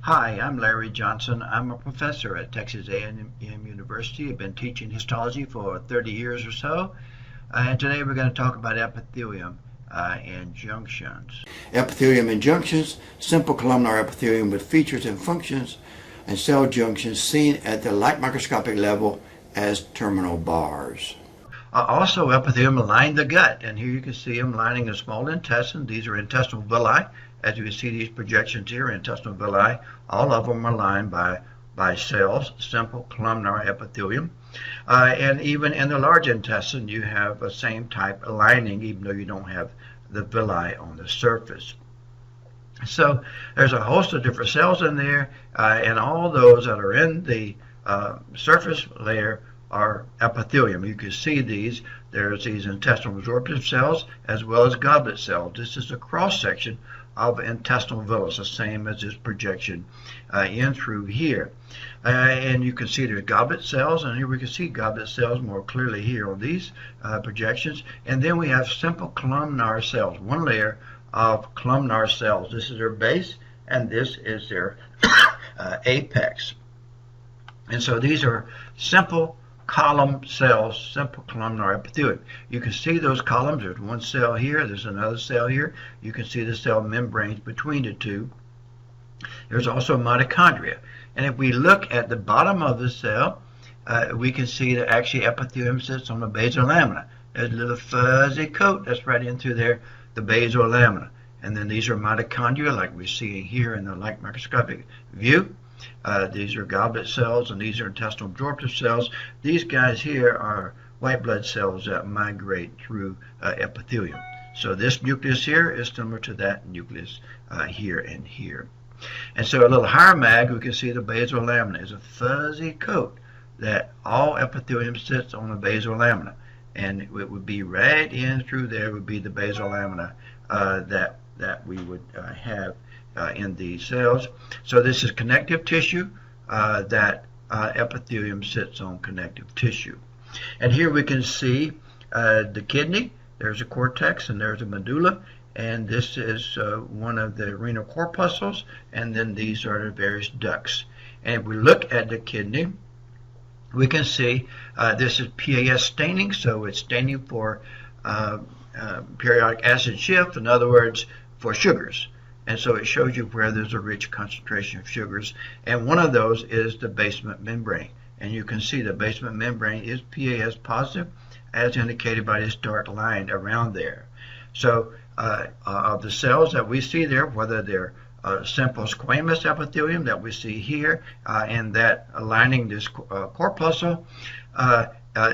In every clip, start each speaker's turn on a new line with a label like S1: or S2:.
S1: Hi, I'm Larry Johnson. I'm a professor at Texas A&M University. I've been teaching histology for 30 years or so. And today we're going to talk about epithelium and junctions.
S2: Epithelium and junctions, simple columnar epithelium with features and functions, and cell junctions seen at the light microscopic level as terminal bars.
S1: Also, epithelium line the gut, and here you can see them lining the small intestine. These are intestinal villi. As you can see these projections here, intestinal villi, all of them are lined by cells, simple columnar epithelium. And even in the large intestine, you have the same type of lining, even though you don't have the villi on the surface. So there's a host of different cells in there, and all those that are in the surface layer are epithelium. You can see these. There's these intestinal absorptive cells as well as goblet cells. This is a cross section of intestinal villus, the same as this projection in through here. And you can see there's goblet cells, and here we can see goblet cells more clearly here on these projections. And then we have simple columnar cells, one layer of columnar cells. This is their base, and this is their apex. And so these are simple column cells, simple columnar epithelium. You can see those columns. There's one cell here, there's another cell here. You can see the cell membranes between the two. There's also mitochondria. And if we look at the bottom of the cell, we can see that actually epithelium sits on the basal lamina. There's a little fuzzy coat that's right in through there, the basal lamina. And then these are mitochondria, like we're seeing here in the light microscopic view. These are goblet cells, and these are intestinal absorptive cells. These guys here are white blood cells that migrate through epithelium. So this nucleus here is similar to that nucleus here and here. And so a little higher mag, we can see the basal lamina is a fuzzy coat that all epithelium sits on the basal lamina. And it would be right in through there would be the basal lamina that we would have in these cells. So this is connective tissue that epithelium sits on connective tissue. And here we can see the kidney. There's a cortex and there's a medulla, and this is one of the renal corpuscles, and then these are the various ducts. And if we look at the kidney, we can see this is PAS staining, so it's staining for periodic acid shift, in other words, for sugars. And so it shows you where there's a rich concentration of sugars. And one of those is the basement membrane. And you can see the basement membrane is PAS positive, as indicated by this dark line around there. So of the cells that we see there, whether they're simple squamous epithelium that we see here, and that lining this corpuscle,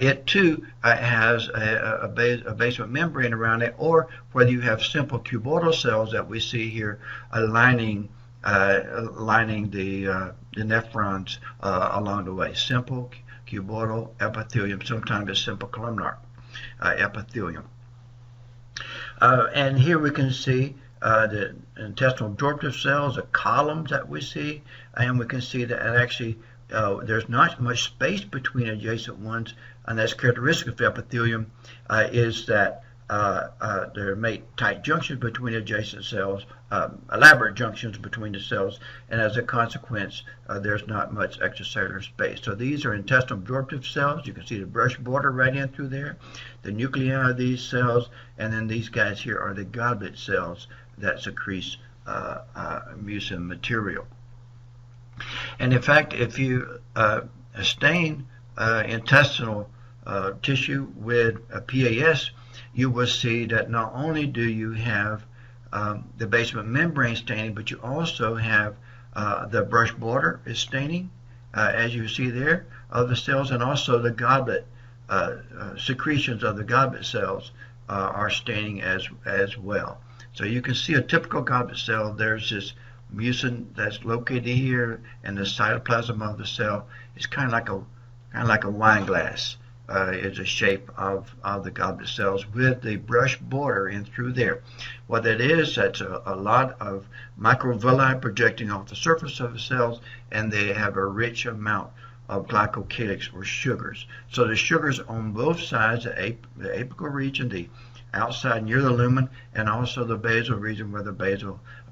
S1: it too has a basement membrane around it, or whether you have simple cuboidal cells that we see here lining the nephrons along the way. Simple cuboidal epithelium, sometimes it's simple columnar epithelium. And here we can see the intestinal absorptive cells, the columns that we see, and we can see that actually there's not much space between adjacent ones, and that's characteristic of epithelium, is that there may tight junctions between adjacent cells, elaborate junctions between the cells, and as a consequence, there's not much extracellular space. So these are intestinal absorptive cells. You can see the brush border right in through there, the nuclei of these cells, and then these guys here are the goblet cells that secrete mucin material. And in fact, if you stain intestinal tissue with a PAS, you will see that not only do you have the basement membrane staining, but you also have the brush border is staining, as you see there, of the cells, and also the goblet secretions of the goblet cells are staining as well. So you can see a typical goblet cell. There's this mucin that's located here, and the cytoplasm of the cell is kind of like a wine glass. Is a shape of the goblet cells with the brush border in through there. What that is, that's a lot of microvilli projecting off the surface of the cells, and they have a rich amount of glycocalyx or sugars. So the sugars on both sides, the apical region, the outside near the lumen, and also the basal region where the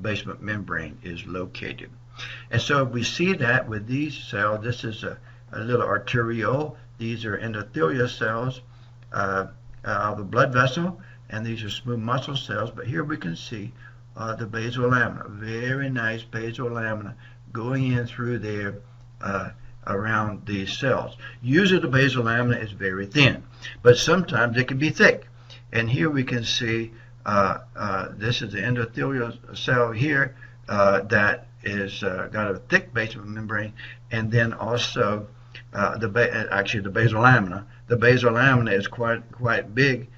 S1: basement membrane is located. And so we see that with these cells. This is a little arteriole. These are endothelial cells of the blood vessel, and these are smooth muscle cells. But here we can see the basal lamina, very nice basal lamina going in through there around these cells. Usually the basal lamina is very thin, but sometimes it can be thick. And here we can see this is the endothelial cell here that is got a thick basal membrane, and then also actually the basal lamina. The basal lamina is quite big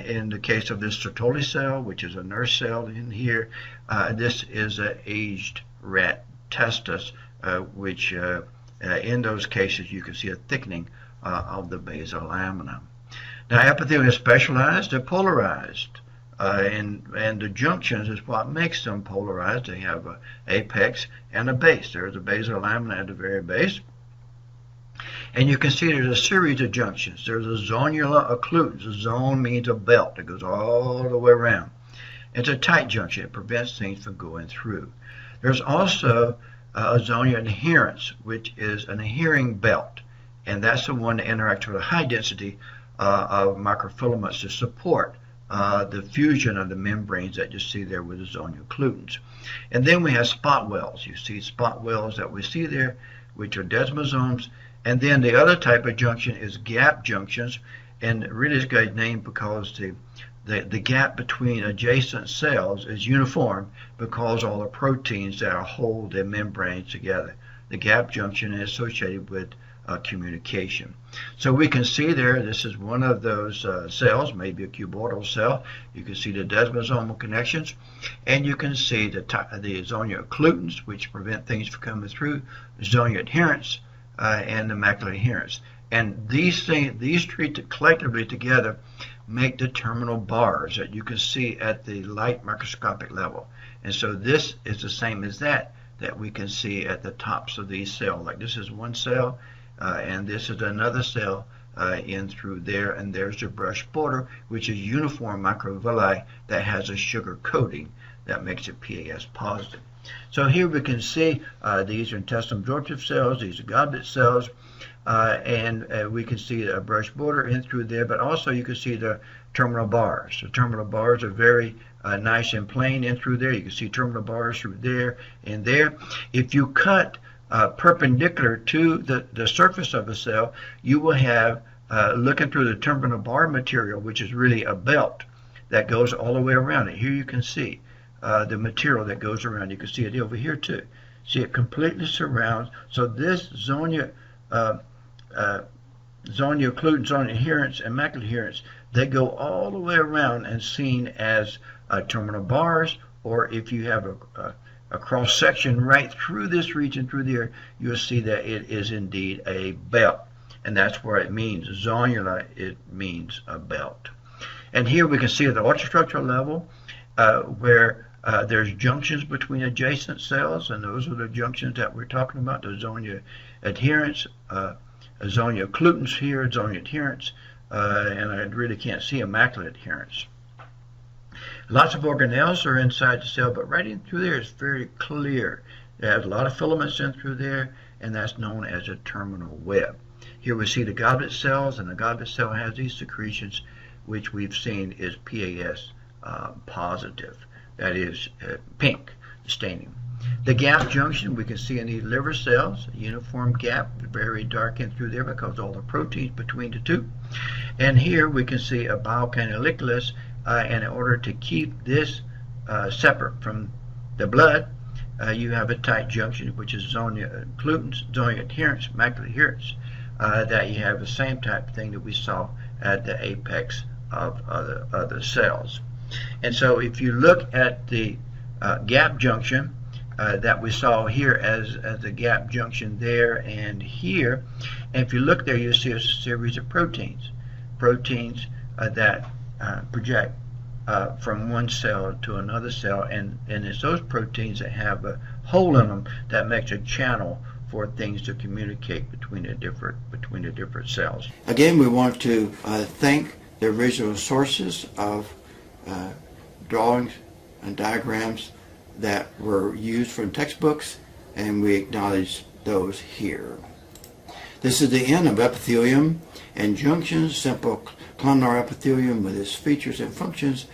S1: in the case of this Sertoli cell, which is a nurse cell in here. This is an aged rat testis, which in those cases you can see a thickening of the basal lamina. Now, epithelium is specialized, they're polarized. And the junctions is what makes them polarized. They have an apex and a base. There's a basal lamina at the very base. And you can see there's a series of junctions. There's a zonula occludens. A zone means a belt that goes all the way around. It's a tight junction. It prevents things from going through. There's also a zonula adherens, which is an adhering belt. And that's the one that interacts with a high density of microfilaments to support the fusion of the membranes that you see there with the zonula occludens. And then we have spot wells. You see spot wells that we see there, which are desmosomes. And then the other type of junction is gap junctions, and really it's got a name because the gap between adjacent cells is uniform because all the proteins that hold their membranes together. The gap junction is associated with communication. So we can see there, this is one of those cells, maybe a cuboidal cell. You can see the desmosomal connections, and you can see the zonula occludens, which prevent things from coming through, zonula adherens, and the macular adherens. And these three collectively together make the terminal bars that you can see at the light microscopic level. And so this is the same as that we can see at the tops of these cells. Like this is one cell, and this is another cell in through there, and there's the brush border, which is uniform microvilli that has a sugar coating that makes it PAS positive. So here we can see these are intestinal absorptive cells, these are goblet cells, and we can see a brush border in through there, but also you can see the terminal bars. The terminal bars are very nice and plain in through there. You can see terminal bars through there and there. If you cut perpendicular to the surface of a cell, you will have, looking through the terminal bar material, which is really a belt that goes all the way around it. Here you can see the material that goes around. You can see it over here too. See, it completely surrounds. So this zonula occludens, zonula adherens, and macular adherens, they go all the way around and seen as terminal bars, or if you have a cross section right through this region through there, you'll see that it is indeed a belt, and that's where it means zonula. It means a belt. And here we can see at the ultrastructural level where there's junctions between adjacent cells, and those are the junctions that we're talking about, the zonula adherens, zonula occludens here, zonula adherens, and I really can't see a macular adherens. Lots of organelles are inside the cell, but right in through there is very clear. It has a lot of filaments in through there, and that's known as a terminal web. Here we see the goblet cells, and the goblet cell has these secretions, which we've seen is PAS positive. That is pink staining. The gap junction we can see in these liver cells, a uniform gap, very dark in through there because all the proteins between the two. And here we can see a biocanalicculus, and in order to keep this separate from the blood, you have a tight junction, which is zonula occludens, zonula adherens, macular adherens, that you have the same type of thing that we saw at the apex of other cells. And so if you look at the gap junction that we saw here as the gap junction there and here, and if you look there, you'll see a series of proteins that project from one cell to another cell, and it's those proteins that have a hole in them that makes a channel for things to communicate between the different cells.
S2: Again, we want to thank the original sources of drawings and diagrams that were used from textbooks and we acknowledge those here. This is the end of epithelium and junctions, simple columnar epithelium with its features and functions,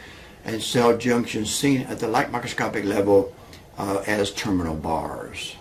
S2: and cell junctions seen at the light microscopic level as terminal bars.